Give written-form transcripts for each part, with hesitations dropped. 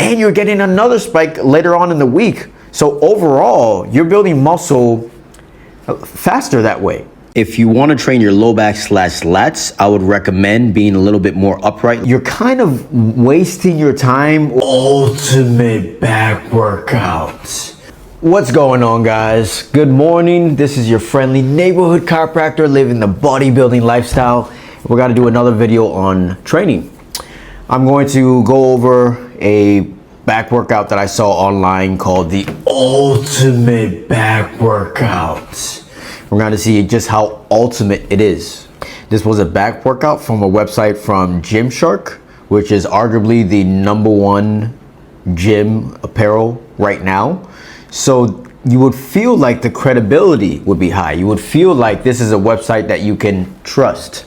and you're getting another spike later on in the week. So overall, you're building muscle faster that way. If you want to train your low back / lats, I would recommend being a little bit more upright. You're kind of wasting your time. Ultimate back workout. What's going on, guys? Good morning. This is your friendly neighborhood chiropractor living the bodybuilding lifestyle. We're going to do another video on training. I'm going to go over a back workout that I saw online called the ultimate back workout. We're going to see just how ultimate it is. This was a back workout from a website from Gymshark, which is arguably the #1 gym apparel right now. So you would feel like the credibility would be high. You would feel like this is a website that you can trust.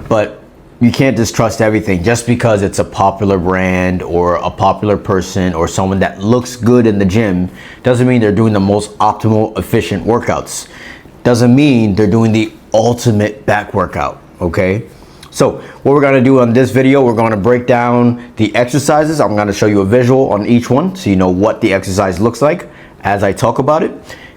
But you can't just trust everything just because it's a popular brand or a popular person or someone that looks good in the gym. Doesn't mean they're doing the most optimal, efficient workouts. Doesn't mean they're doing the ultimate back workout, okay? So what we're gonna do on this video, we're gonna break down the exercises. I'm gonna show you a visual on each one so you know what the exercise looks like as I talk about it.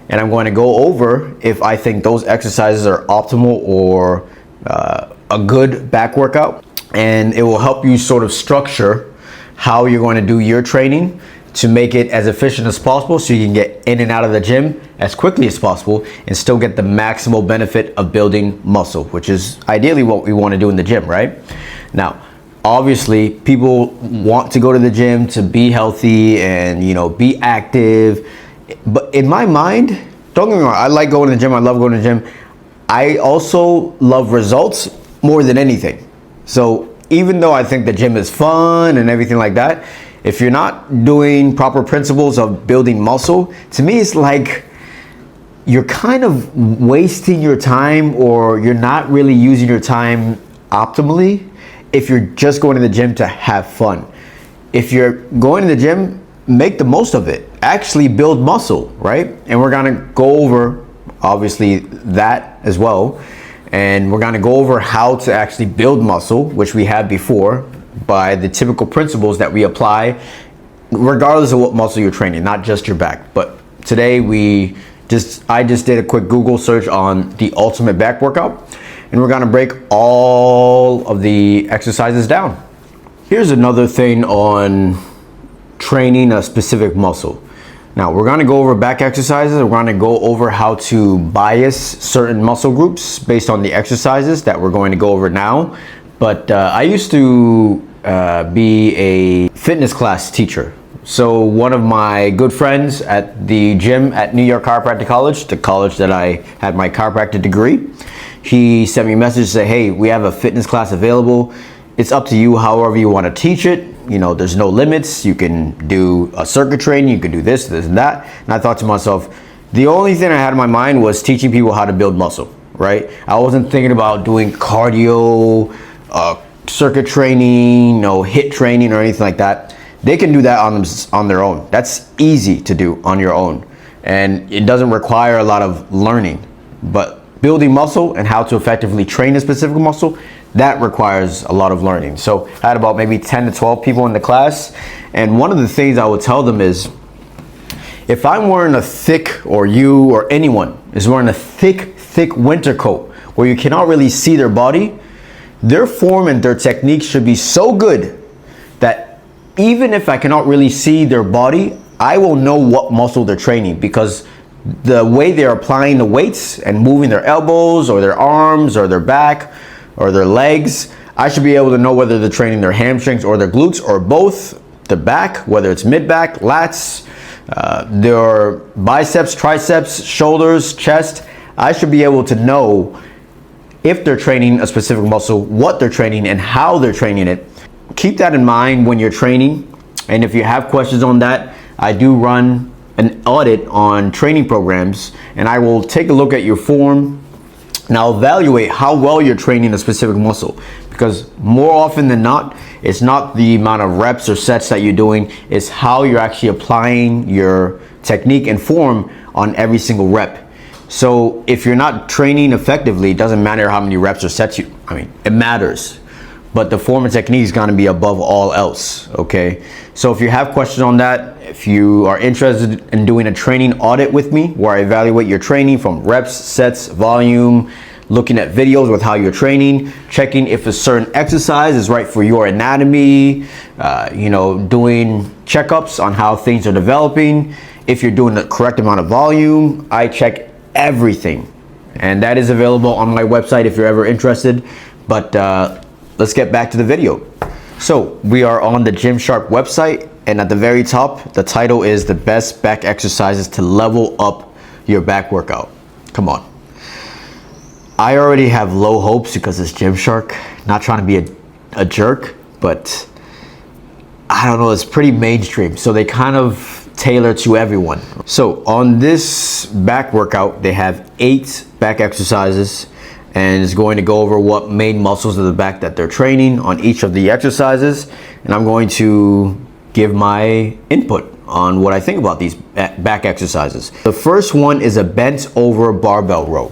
And I'm going to go over if I think those exercises are optimal or a good back workout. And it will help you sort of structure how you're going to do your training to make it as efficient as possible so you can get in and out of the gym as quickly as possible and still get the maximal benefit of building muscle, which is ideally what we want to do in the gym, right? Now, obviously, people want to go to the gym to be healthy and, you know, be active. But in my mind, don't get me wrong, I like going to the gym. I love going to the gym. I also love results more than anything. So even though I think the gym is fun and everything like that, if you're not doing proper principles of building muscle, to me it's like you're kind of wasting your time, or you're not really using your time optimally if you're just going to the gym to have fun. If you're going to the gym, make the most of it. Actually build muscle, right? And we're gonna go over obviously that as well. And we're gonna go over how to actually build muscle, which we had before, by the typical principles that we apply regardless of what muscle you're training, not just your back. But today I just did a quick Google search on the ultimate back workout, and we're gonna break all of the exercises down. Here's another thing on training a specific muscle. Now we're gonna go over back exercises. We're gonna go over how to bias certain muscle groups based on the exercises that we're going to go over now. But I used to be a fitness class teacher. So one of my good friends at the gym at New York Chiropractic College, the college that I had my chiropractic degree, he sent me a message to say, hey, we have a fitness class available. It's up to you however you want to teach it. You know, there's no limits. You can do a circuit training, you can do this and that. And I thought to myself, the only thing I had in my mind was teaching people how to build muscle, right? I wasn't thinking about doing cardio, circuit training, no HIIT training or anything like that. They can do that on their own. That's easy to do on your own. And it doesn't require a lot of learning. But building muscle and how to effectively train a specific muscle, that requires a lot of learning. So I had about maybe 10 to 12 people in the class. And one of the things I would tell them is, if I'm wearing a thick, or you or anyone is wearing a thick winter coat where you cannot really see their body, their form and their technique should be so good that even if I cannot really see their body, I will know what muscle they're training, because the way they're applying the weights and moving their elbows or their arms or their back or their legs, I should be able to know whether they're training their hamstrings or their glutes or both, the back, whether it's mid-back, lats, their biceps, triceps, shoulders, chest. I should be able to know if they're training a specific muscle, what they're training, and how they're training it. Keep that in mind when you're training. And if you have questions on that, I do run an audit on training programs, and I will take a look at your form and I'll evaluate how well you're training a specific muscle, because more often than not, it's not the amount of reps or sets that you're doing, it's how you're actually applying your technique and form on every single rep. So if you're not training effectively, it doesn't matter how many reps or sets it matters. but the form and technique is going to be above all else, okay? So if you have questions on that, if you are interested in doing a training audit with me where I evaluate your training from reps, sets, volume, looking at videos with how you're training, checking if a certain exercise is right for your anatomy, doing checkups on how things are developing, if you're doing the correct amount of volume, I check everything. And that is available on my website if you're ever interested. But let's get back to the video. So we are on the Gymshark website, and at the very top, the title is the best back exercises to level up your back workout. Come on. I already have low hopes because it's Gymshark. Not trying to be a jerk, but I don't know, it's pretty mainstream. So they kind of tailor to everyone. So on this back workout, they have 8 back exercises, and it's going to go over what main muscles of the back that they're training on each of the exercises. And I'm going to give my input on what I think about these back exercises. The first one is a bent over barbell row.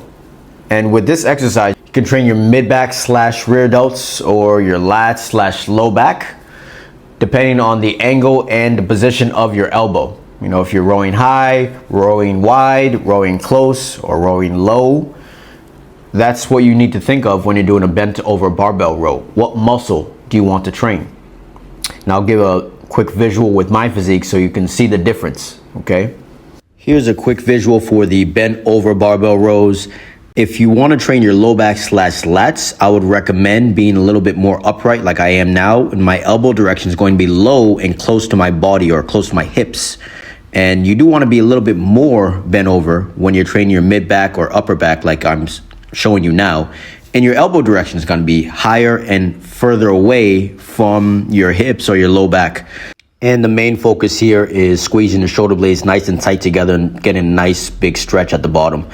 And with this exercise, you can train your mid-back / rear delts or your lats / low back, depending on the angle and the position of your elbow. You know, if you're rowing high, rowing wide, rowing close, or rowing low, that's what you need to think of when you're doing a bent over barbell row. What muscle do you want to train? And I'll give a quick visual with my physique so you can see the difference, okay? Here's a quick visual for the bent over barbell rows. If you want to train your low back / lats, I would recommend being a little bit more upright like I am now. And my elbow direction is going to be low and close to my body or close to my hips. And you do want to be a little bit more bent over when you're training your mid back or upper back like I'm showing you now. And your elbow direction is going to be higher and further away from your hips or your low back. And the main focus here is squeezing the shoulder blades nice and tight together and getting a nice big stretch at the bottom.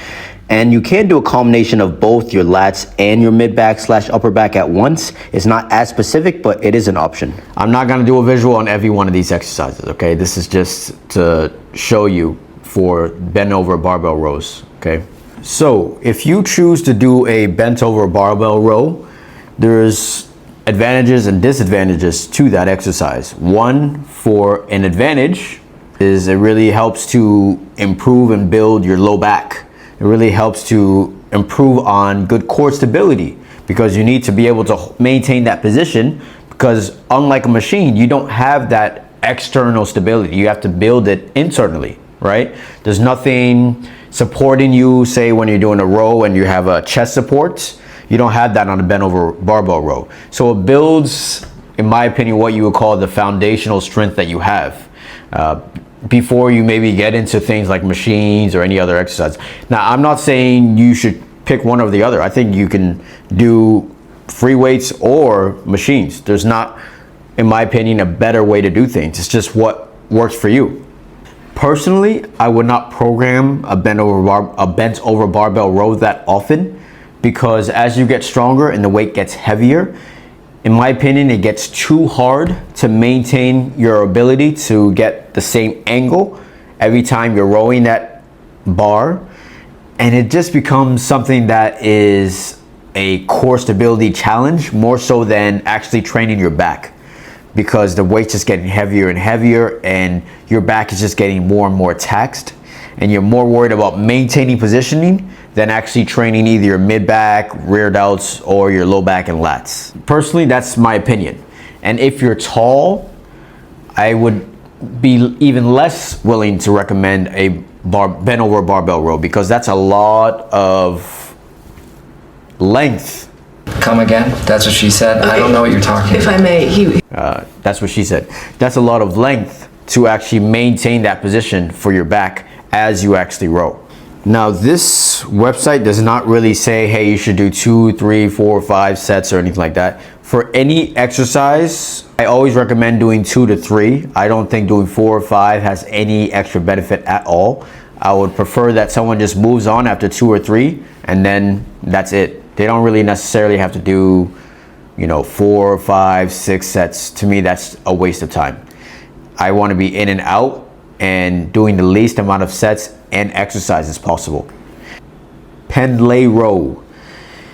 And you can do a combination of both your lats and your mid back / upper back at once. It's not as specific, but it is an option. I'm not gonna do a visual on every one of these exercises, okay? This is just to show you for bent over barbell rows, okay? So if you choose to do a bent over barbell row, there's advantages and disadvantages to that exercise. One, for an advantage, is it really helps to improve and build your low back. It really helps to improve on good core stability because you need to be able to maintain that position, because unlike a machine, you don't have that external stability. You have to build it internally, right? There's nothing supporting you, say when you're doing a row and you have a chest support. You don't have that on a bent over barbell row. So it builds, in my opinion, what you would call the foundational strength that you have. Before you maybe get into things like machines or any other exercise. Now, I'm not saying you should pick one or the other. I think you can do free weights or machines. There's not, in my opinion, a better way to do things. It's just what works for you. Personally, I would not program a bent over barbell row that often, because as you get stronger and the weight gets heavier, in my opinion, it gets too hard to maintain your ability to get the same angle every time you're rowing that bar. And it just becomes something that is a core stability challenge more so than actually training your back, because the weight's just getting heavier and heavier and your back is just getting more and more taxed. And you're more worried about maintaining positioning than actually training either your mid-back, rear delts, or your low back and lats. Personally, that's my opinion. And if you're tall, I would be even less willing to recommend a bent over barbell row, because that's a lot of length. Come again? That's what she said. Okay. I don't know what you're talking about. If I may, that's what she said. That's a lot of length to actually maintain that position for your back as you actually row. Now, this website does not really say, hey, you should do 2, 3, 4, 5 sets or anything like that. For any exercise, I always recommend doing 2 to 3. I don't think doing 4 or 5 has any extra benefit at all. I would prefer that someone just moves on after 2 or 3 and then that's it. They don't really necessarily have to do, 4, 5, 6 sets. To me, that's a waste of time. I want to be in and out and doing the least amount of sets and exercises possible. Pendlay row.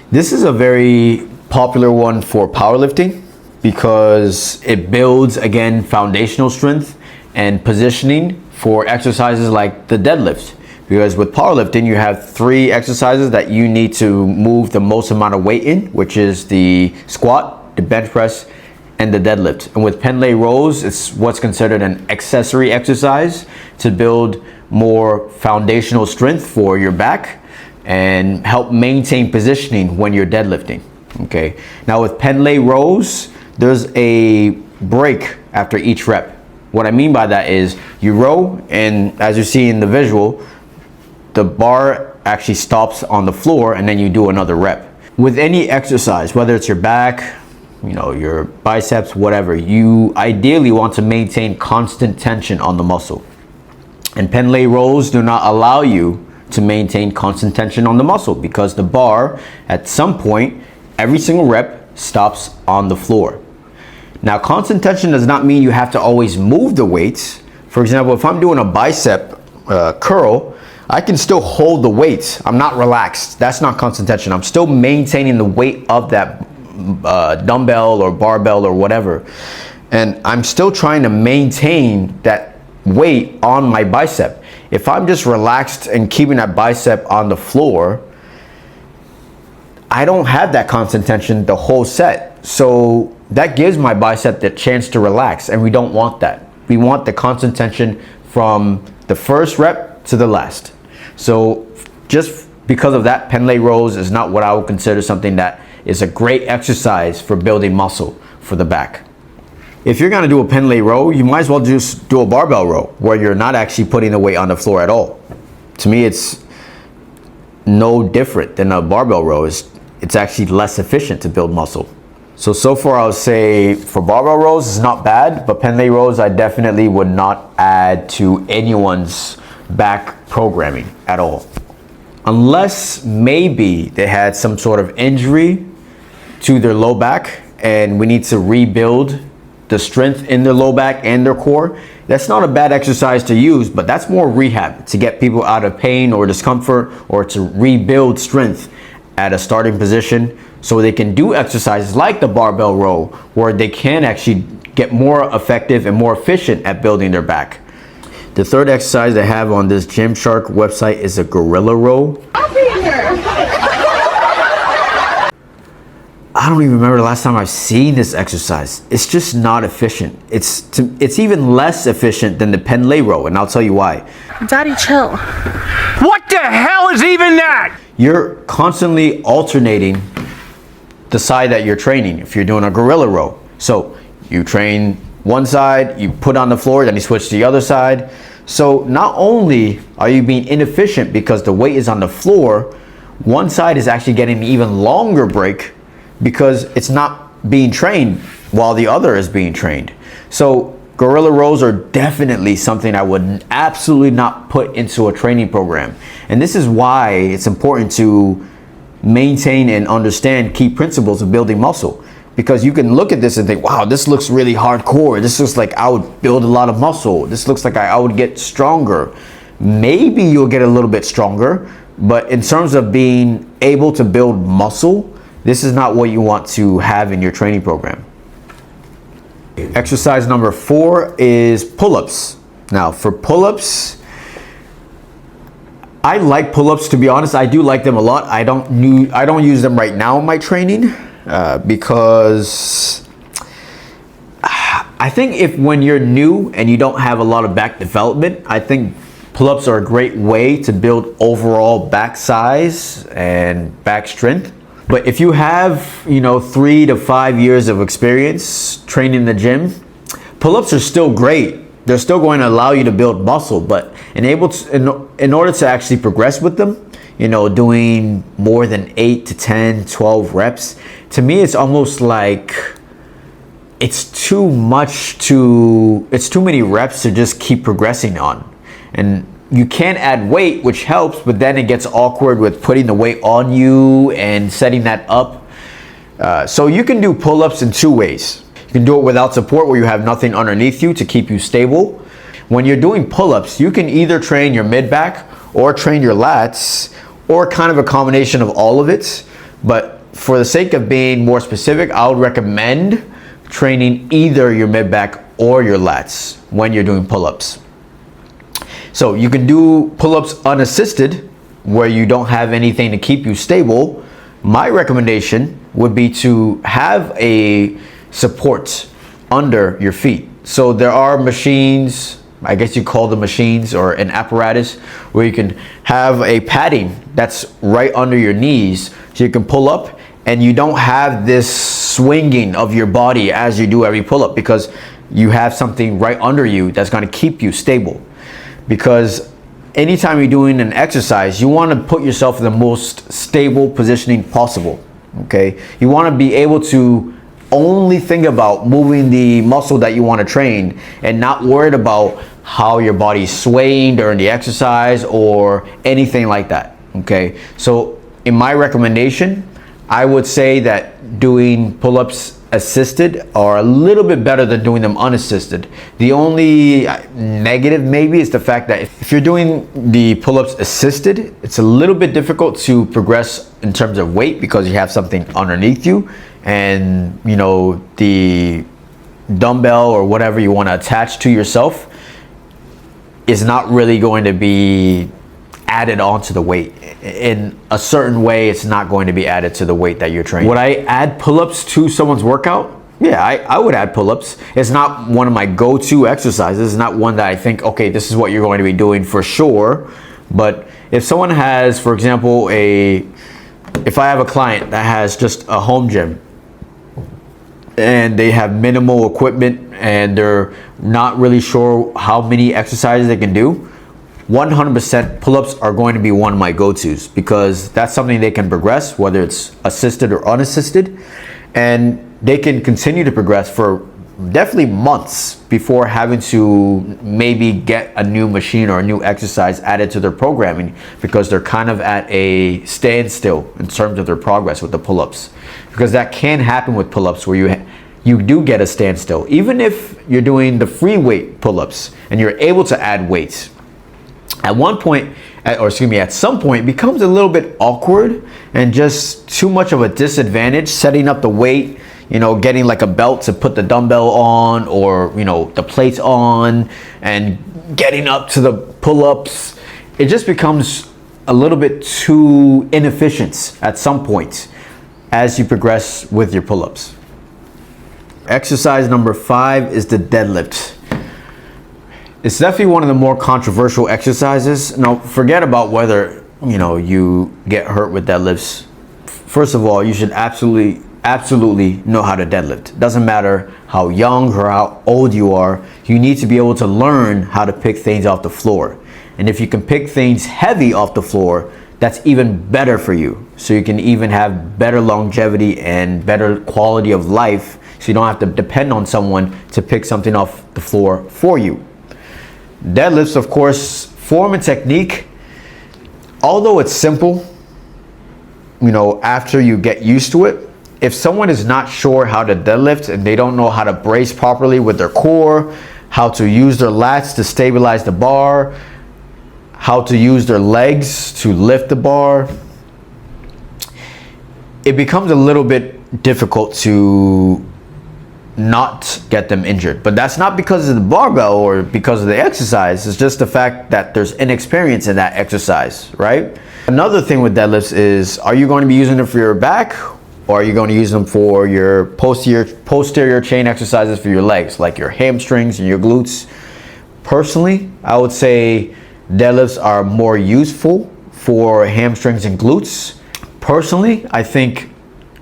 This is a very popular one for powerlifting. because it builds, again, foundational strength and positioning for exercises like the deadlift. Because with powerlifting, you have 3 exercises that you need to move the most amount of weight in, which is the squat, the bench press, and the deadlift. And with Pendlay rows, it's what's considered an accessory exercise to build more foundational strength for your back and help maintain positioning when you're deadlifting. Okay. Now with Pendlay rows, there's a break after each rep. What I mean by that is you row, and as you see in the visual, the bar actually stops on the floor, and then you do another rep. With any exercise, whether it's your back, your biceps, whatever, you ideally want to maintain constant tension on the muscle. And Pendlay rows do not allow you to maintain constant tension on the muscle because the bar, at some point, every single rep stops on the floor. Now, constant tension does not mean you have to always move the weights. For example, if I'm doing a bicep curl, I can still hold the weights. I'm not relaxed. That's not constant tension. I'm still maintaining the weight of that dumbbell or barbell or whatever. And I'm still trying to maintain that weight on my bicep. If I'm just relaxed and keeping that bicep on the floor, I don't have that constant tension the whole set. So that gives my bicep the chance to relax, and we don't want that. We want the constant tension from the first rep to the last. So just because of that, Pendlay rows is not what I would consider something that is a great exercise for building muscle for the back. If you're gonna do a Pendlay row, you might as well just do a barbell row where you're not actually putting the weight on the floor at all. To me, it's no different than a barbell row. It's actually less efficient to build muscle. So far I would say for barbell rows, it's not bad, but Pendlay rows I definitely would not add to anyone's back programming at all. Unless maybe they had some sort of injury to their low back and we need to rebuild the strength in their low back and their core. That's not a bad exercise to use, but that's more rehab to get people out of pain or discomfort, or to rebuild strength at a starting position so they can do exercises like the barbell row where they can actually get more effective and more efficient at building their back. The third exercise I have on this Gymshark website is a gorilla row. I don't even remember the last time I've seen this exercise. It's just not efficient. It's even less efficient than the Pendlay row, and I'll tell you why. Daddy, chill. What the hell is even that? You're constantly alternating the side that you're training if you're doing a gorilla row. So you train one side, you put on the floor, then you switch to the other side. So not only are you being inefficient because the weight is on the floor, one side is actually getting an even longer break because it's not being trained while the other is being trained. So gorilla rows are definitely something I would absolutely not put into a training program. And this is why it's important to maintain and understand key principles of building muscle. Because you can look at this and think, wow, this looks really hardcore. This looks like I would build a lot of muscle. This looks like I would get stronger. Maybe you'll get a little bit stronger, but in terms of being able to build muscle, this is not what you want to have in your training program. Exercise number 4 is pull-ups. Now for pull-ups, I like pull-ups, to be honest. I do like them a lot. I don't use them right now in my training because I think when you're new and you don't have a lot of back development, I think pull-ups are a great way to build overall back size and back strength. But if you have, 3 to 5 years of experience training in the gym, pull-ups are still great. They're still going to allow you to build muscle, but in order to actually progress with them, doing more than 8 to 10, 12 reps, to me it's almost like it's too many reps to just keep progressing on. And you can add weight, which helps, but then it gets awkward with putting the weight on you and setting that up. So you can do pull-ups in 2 ways. You can do it without support, where you have nothing underneath you to keep you stable. When you're doing pull-ups, you can either train your mid-back or train your lats, or kind of a combination of all of it. But for the sake of being more specific, I would recommend training either your mid back or your lats when you're doing pull-ups. So you can do pull-ups unassisted where you don't have anything to keep you stable. My recommendation would be to have a support under your feet. So there are machines, I guess you call them machines, or an apparatus where you can have a padding that's right under your knees so you can pull up and you don't have this swinging of your body as you do every pull-up, because you have something right under you that's going to keep you stable. Because anytime you're doing an exercise, you want to put yourself in the most stable positioning possible. Okay, you want to be able to only think about moving the muscle that you want to train and not worried about how your body's swaying during the exercise or anything like that. Okay, so in my recommendation, I would say that doing pull-ups assisted are a little bit better than doing them unassisted. The only negative maybe is the fact that if you're doing the pull-ups assisted, it's a little bit difficult to progress in terms of weight because you have something underneath you, and you know, the dumbbell or whatever you want to attach to yourself is not really going to be added onto the weight. In a certain way, it's not going to be added to the weight that you're training. Would I add pull-ups to someone's workout? Yeah, I would add pull-ups. It's not one of my go-to exercises. It's not one that I think, okay, this is what you're going to be doing for sure. But if someone has, for example, if I have a client that has just a home gym and they have minimal equipment and they're not really sure how many exercises they can do, 100% pull-ups are going to be one of my go-tos, because that's something they can progress, whether it's assisted or unassisted, and they can continue to progress for definitely months before having to maybe get a new machine or a new exercise added to their programming, because they're kind of at a standstill in terms of their progress with the pull-ups. Because that can happen with pull-ups where you do get a standstill. Even if you're doing the free weight pull-ups and you're able to add weights, at some point, it becomes a little bit awkward and just too much of a disadvantage setting up the weight, you know, getting like a belt to put the dumbbell on, or, you know, the plates on, and getting up to the pull-ups. It just becomes a little bit too inefficient at some point as you progress with your pull-ups. Exercise number 5 is the deadlift. It's definitely one of the more controversial exercises. Now, forget about whether, you know, you get hurt with deadlifts. First of all, you should absolutely know how to deadlift. Doesn't matter how young or how old you are, you need to be able to learn how to pick things off the floor. And if you can pick things heavy off the floor, that's even better for you. So you can even have better longevity and better quality of life, so you don't have to depend on someone to pick something off the floor for you. Deadlifts, of course, form and technique, although it's simple, you know, after you get used to it, if someone is not sure how to deadlift and they don't know how to brace properly with their core, how to use their lats to stabilize the bar, how to use their legs to lift the bar, it becomes a little bit difficult to not get them injured. But that's not because of the barbell or because of the exercise. It's just the fact that there's inexperience in that exercise, right? Another thing with deadlifts is, are you going to be using them for your back, or are you going to use them for your posterior chain exercises for your legs, like your hamstrings and your glutes? Personally, I would say deadlifts are more useful for hamstrings and glutes. Personally, I think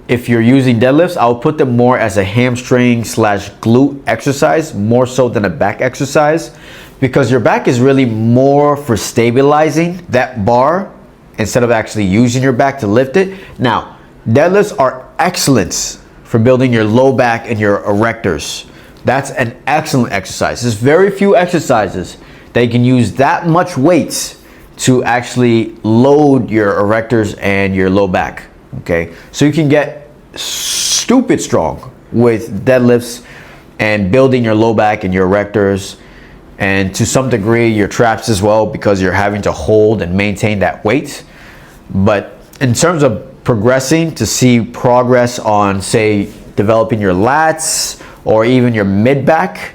if you're using deadlifts, I'll put them more as a hamstring / glute exercise, more so than a back exercise, because your back is really more for stabilizing that bar instead of actually using your back to lift it. Now, deadlifts are excellent for building your low back and your erectors. That's an excellent exercise. There's very few exercises that you can use that much weight to actually load your erectors and your low back. Okay, so you can get stupid strong with deadlifts and building your low back and your erectors, and to some degree your traps as well, because you're having to hold and maintain that weight. But in terms of progressing to see progress on, say, developing your lats or even your mid back,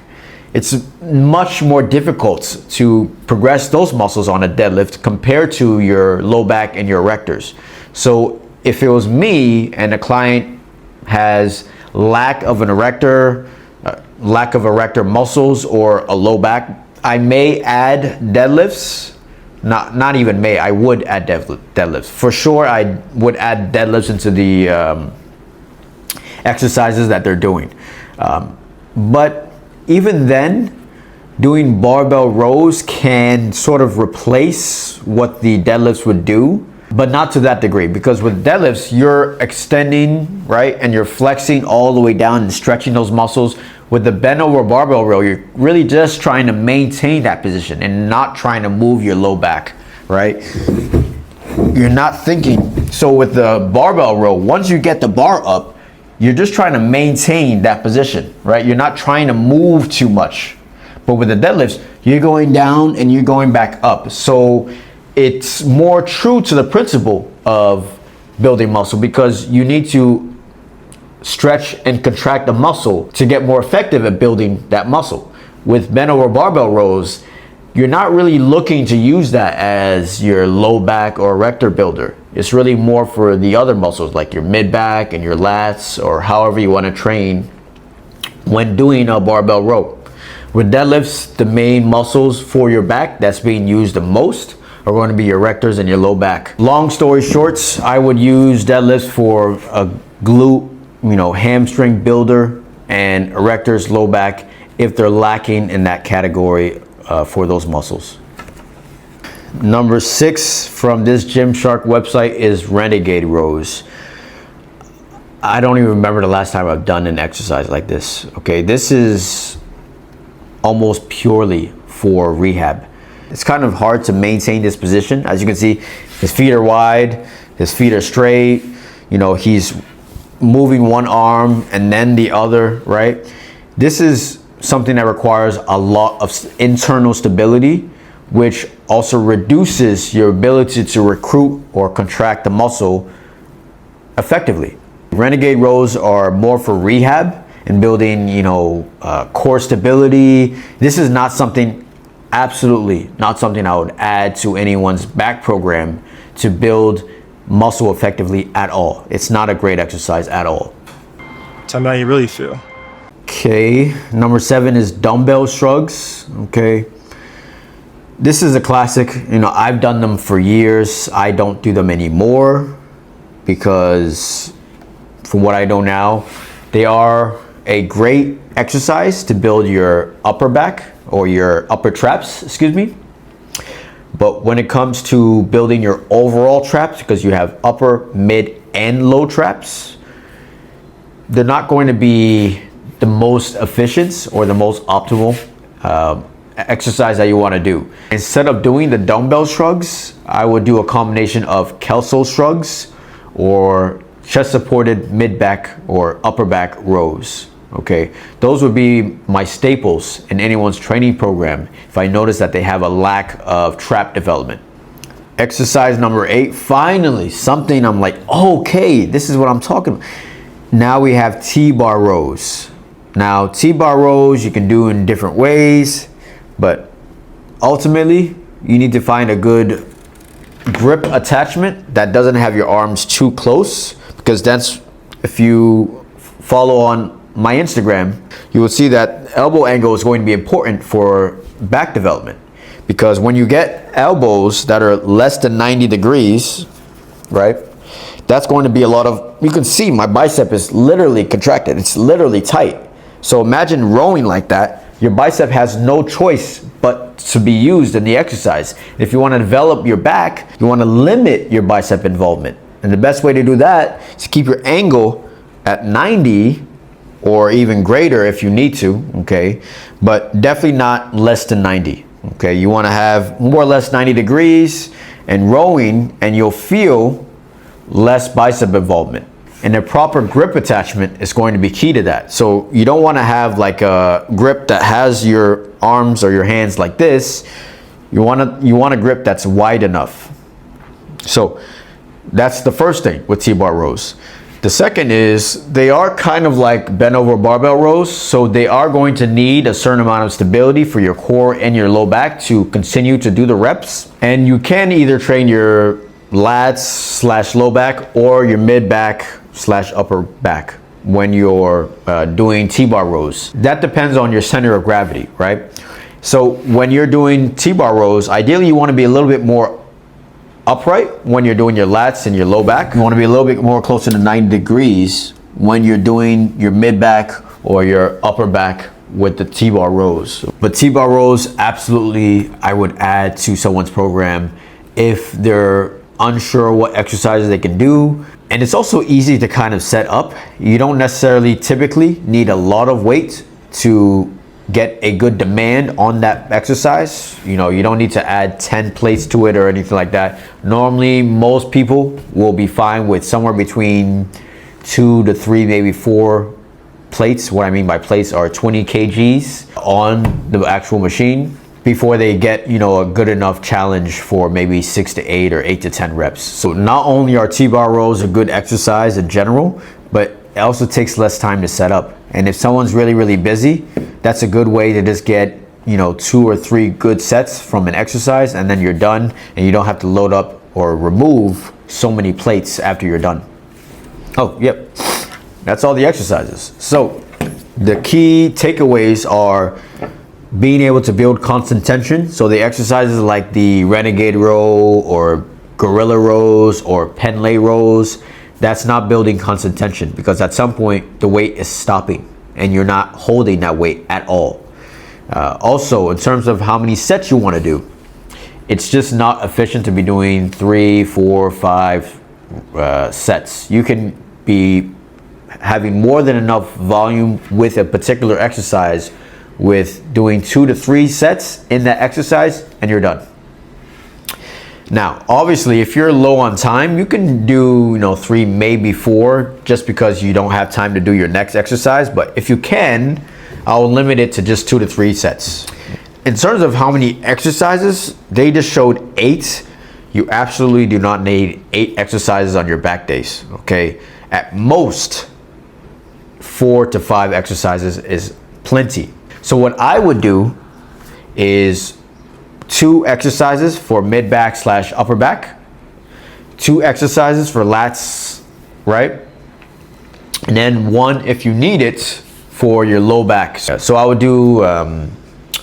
it's much more difficult to progress those muscles on a deadlift compared to your low back and your erectors. So if it was me and a client has lack of erector muscles or a low back, I may add deadlifts. Not even may, I would add deadlifts. For sure, I would add deadlifts into the exercises that they're doing. But even then, doing barbell rows can sort of replace what the deadlifts would do, but not to that degree, because with deadlifts, you're extending, right? And you're flexing all the way down and stretching those muscles. With the bent over barbell row, you're really just trying to maintain that position and not trying to move your low back, right? You're not thinking. So with the barbell row, once you get the bar up, you're just trying to maintain that position, right? You're not trying to move too much. But with the deadlifts, you're going down and you're going back up. So it's more true to the principle of building muscle, because you need to stretch and contract the muscle to get more effective at building that muscle. With bent over barbell rows, you're not really looking to use that as your low back or erector builder. It's really more for the other muscles like your mid back and your lats, or however you want to train when doing a barbell row. With deadlifts, the main muscles for your back that's being used the most are going to be your erectors and your low back. Long story short, I would use deadlifts for a glute, hamstring builder, and erectors, low back, if they're lacking in that category for those muscles. Number 6 from this Gymshark website is renegade rows. I don't even remember the last time I've done an exercise like this. Okay, this is almost purely for rehab. It's kind of hard to maintain this position. As you can see, his feet are wide, his feet are straight, he's moving one arm and then the other, right? This is something that requires a lot of internal stability, which also reduces your ability to recruit or contract the muscle effectively. Renegade rows are more for rehab and building, core stability. This is not something, absolutely not something I would add to anyone's back program to build muscle effectively at all. It's not a great exercise at all. Tell me how you really feel. Okay, number 7 is dumbbell shrugs. Okay, this is a classic. I've done them for years. I don't do them anymore because from what I know now, they are a great exercise to build your upper back or your upper traps, excuse me. But when it comes to building your overall traps, because you have upper, mid, and low traps, they're not going to be the most efficient or the most optimal exercise that you want to do. Instead of doing the dumbbell shrugs, I would do a combination of Kelso shrugs or chest supported mid back or upper back rows. Okay, those would be my staples in anyone's training program if I notice that they have a lack of trap development. Exercise number 8, finally something I'm like, okay, this is what I'm talking about. Now we have T-bar rows. Now T-bar rows you can do in different ways, but ultimately you need to find a good grip attachment that doesn't have your arms too close, because that's, if you follow on my Instagram, you will see that elbow angle is going to be important for back development, because when you get elbows that are less than 90 degrees, right, that's going to be a lot of, you can see my bicep is literally contracted, it's literally tight. So imagine rowing like that, your bicep has no choice but to be used in the exercise. If you want to develop your back, you want to limit your bicep involvement, and the best way to do that is to keep your angle at 90 or even greater if you need to, okay? But definitely not less than 90, okay? You wanna have more or less 90 degrees and rowing, and you'll feel less bicep involvement. And a proper grip attachment is going to be key to that. So you don't wanna have like a grip that has your arms or your hands like this. You want a grip that's wide enough. So that's the first thing with T-bar rows. The second is they are kind of like bent over barbell rows, so they are going to need a certain amount of stability for your core and your low back to continue to do the reps. And you can either train your lats slash low back or your mid back slash upper back when you're doing T-bar rows. That depends on your center of gravity, right? So when you're doing T-bar rows, ideally you want to be a little bit more upright when you're doing your lats and your low back. You want to be a little bit more closer to 90 degrees when you're doing your mid back or your upper back with the T-bar rows. But T-bar rows, absolutely, I would add to someone's program if they're unsure what exercises they can do. And it's also easy to kind of set up. You don't necessarily typically need a lot of weight to get a good demand on that exercise. You know, you don't need to add 10 plates to it or anything like that. Normally, most people will be fine with somewhere between 2 to 3, maybe 4 plates. What I mean by plates are 20 kgs on the actual machine before they get, you know, a good enough challenge for maybe 6 to 8 or 8 to 10 reps. So not only are T-bar rows a good exercise in general, but it also takes less time to set up. And if someone's really, really busy, that's a good way to just get, you know, 2 or 3 good sets from an exercise, and then you're done and you don't have to load up or remove so many plates after you're done. Oh, yep. That's all the exercises. So the key takeaways are being able to build constant tension. So the exercises like the renegade row or gorilla rows or pen lay rows, that's not building constant tension, because at some point the weight is stopping and you're not holding that weight at all. Also, in terms of how many sets you want to do, it's just not efficient to be doing 3, 4, 5 sets. You can be having more than enough volume with a particular exercise with doing 2 to 3 sets in that exercise and you're done. Now, obviously, if you're low on time, you can do, you know, 3, maybe 4, just because you don't have time to do your next exercise. But if you can, I'll limit it to just 2 to 3 sets. In terms of how many exercises, they just showed 8. You absolutely do not need 8 exercises on your back days, okay? At most, 4 to 5 exercises is plenty. So what I would do is 2 exercises for mid back slash upper back, 2 exercises for lats, right? And then 1, if you need it, for your low back. So I would do a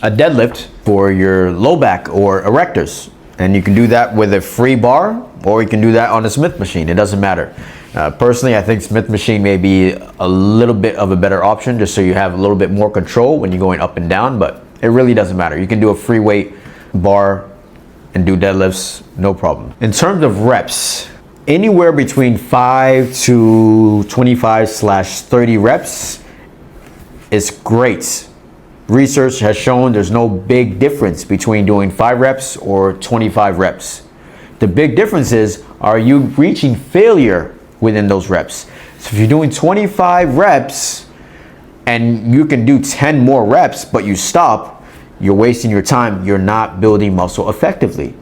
deadlift for your low back or erectors. And you can do that with a free bar, or you can do that on a Smith machine. It doesn't matter. Personally, I think Smith machine may be a little bit of a better option, just so you have a little bit more control when you're going up and down, but it really doesn't matter. You can do a free weight bar and do deadlifts, no problem. In terms of reps, anywhere between 5 to 25/30 reps is great. Research has shown there's no big difference between doing 5 reps or 25 reps. The big difference is, are you reaching failure within those reps? So if you're doing 25 reps and you can do 10 more reps, but you stop, you're wasting your time. You're not building muscle effectively.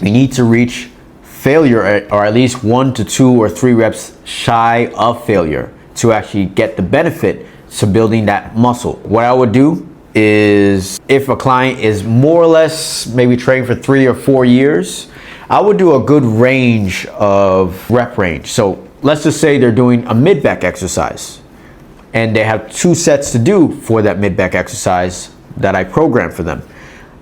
You need to reach failure, or at least 1 to 2 or 3 reps shy of failure to actually get the benefit to building that muscle. What I would do is, if a client is more or less maybe training for 3 or 4 years, I would do a good range of rep range. So let's just say they're doing a mid back exercise and they have 2 sets to do for that mid back exercise that I programmed for them.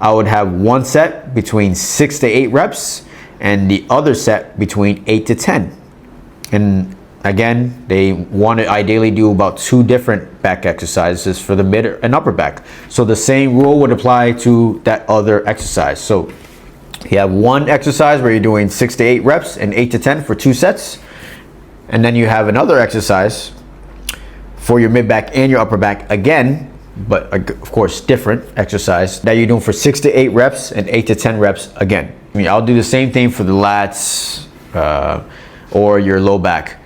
I would have 1 set between 6 to 8 reps and the other set between 8 to 10. And again, they want to ideally do about 2 different back exercises for the mid and upper back. So the same rule would apply to that other exercise. So you have 1 exercise where you're doing 6 to 8 reps and 8 to 10 for 2 sets. And then you have another exercise for your mid back and your upper back again, but of course different exercise that you're doing for 6 to 8 reps and 8 to 10 reps again. I mean, I'll do the same thing for the lats or your low back.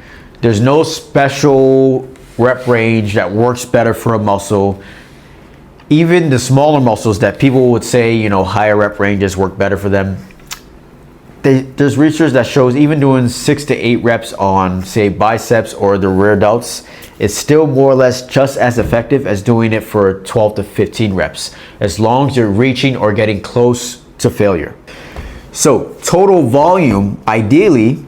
There's no special rep range that works better for a muscle. Even the smaller muscles that people would say, you know, higher rep ranges work better for them, there's research that shows even doing 6 to 8 reps on, say, biceps or the rear delts, it's still more or less just as effective as doing it for 12 to 15 reps, as long as you're reaching or getting close to failure. So total volume ideally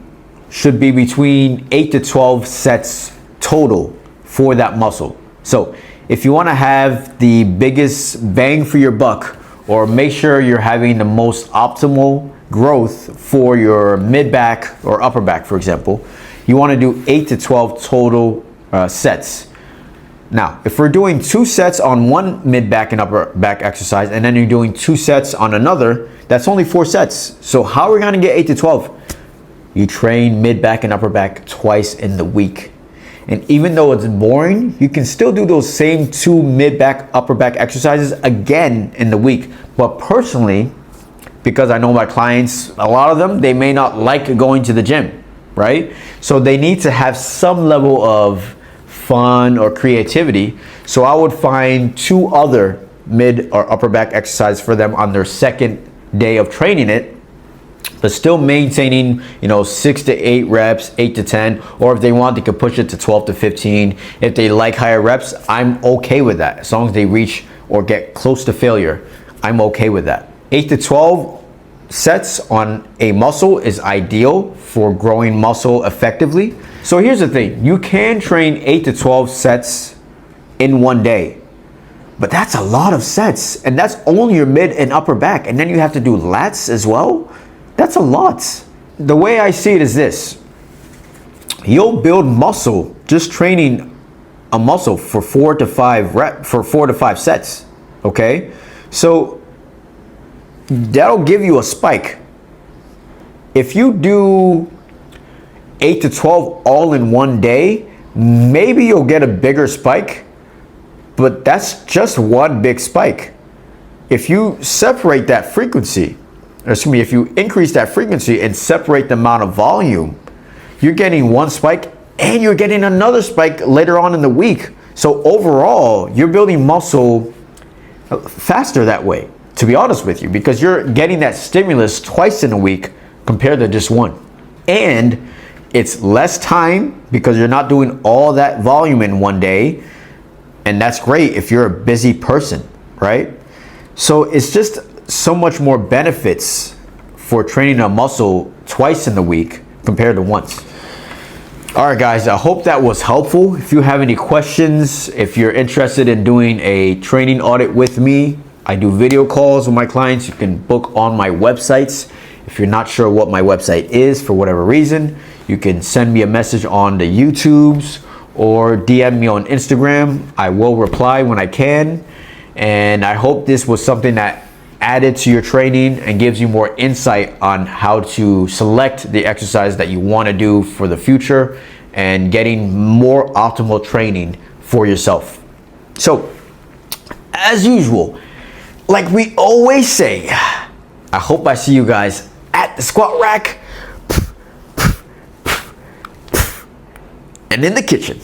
should be between 8 to 12 sets total for that muscle. So if you want to have the biggest bang for your buck, or make sure you're having the most optimal growth for your mid back or upper back, for example, you want to do 8 to 12 total sets. Now, if we're doing 2 sets on one mid back and upper back exercise, and then you're doing 2 sets on another, that's only 4 sets. So how are we going to get 8 to 12? You train mid back and upper back twice in the week. And even though it's boring, you can still do those same 2 mid back, upper back exercises again in the week. But personally, because I know my clients, a lot of them, they may not like going to the gym, right? So they need to have some level of fun or creativity. So I would find 2 other mid or upper back exercises for them on their second day of training it, but still maintaining, 6 to 8 reps, 8 to 10, or if they want, they could push it to 12 to 15. If they like higher reps, I'm okay with that. As long as they reach or get close to failure, I'm okay with that. 8 to 12 sets on a muscle is ideal for growing muscle effectively. So here's the thing, you can train 8 to 12 sets in one day, but that's a lot of sets, and that's only your mid and upper back, and then you have to do lats as well. That's a lot. The way I see it is this. You'll build muscle just training a muscle for 4 to 5 sets, okay? So that'll give you a spike. If you do 8 to 12 all in one day, maybe you'll get a bigger spike, but that's just one big spike. If you separate that frequency, if you increase that frequency and separate the amount of volume, you're getting one spike and you're getting another spike later on in the week. So overall, you're building muscle faster that way, to be honest with you, because you're getting that stimulus twice in a week compared to just one. And it's less time because you're not doing all that volume in one day. And that's great if you're a busy person, right? So it's just so much more benefits for training a muscle twice in the week compared to once. All right, guys, I hope that was helpful. If you have any questions, if you're interested in doing a training audit with me, I do video calls with my clients. You can book on my websites. If you're not sure what my website is for whatever reason, you can send me a message on the YouTubes or DM me on Instagram. I will reply when I can. And I hope this was something that added to your training and gives you more insight on how to select the exercise that you want to do for the future and getting more optimal training for yourself. So, as usual, like we always say, I hope I see you guys at the squat rack and in the kitchen.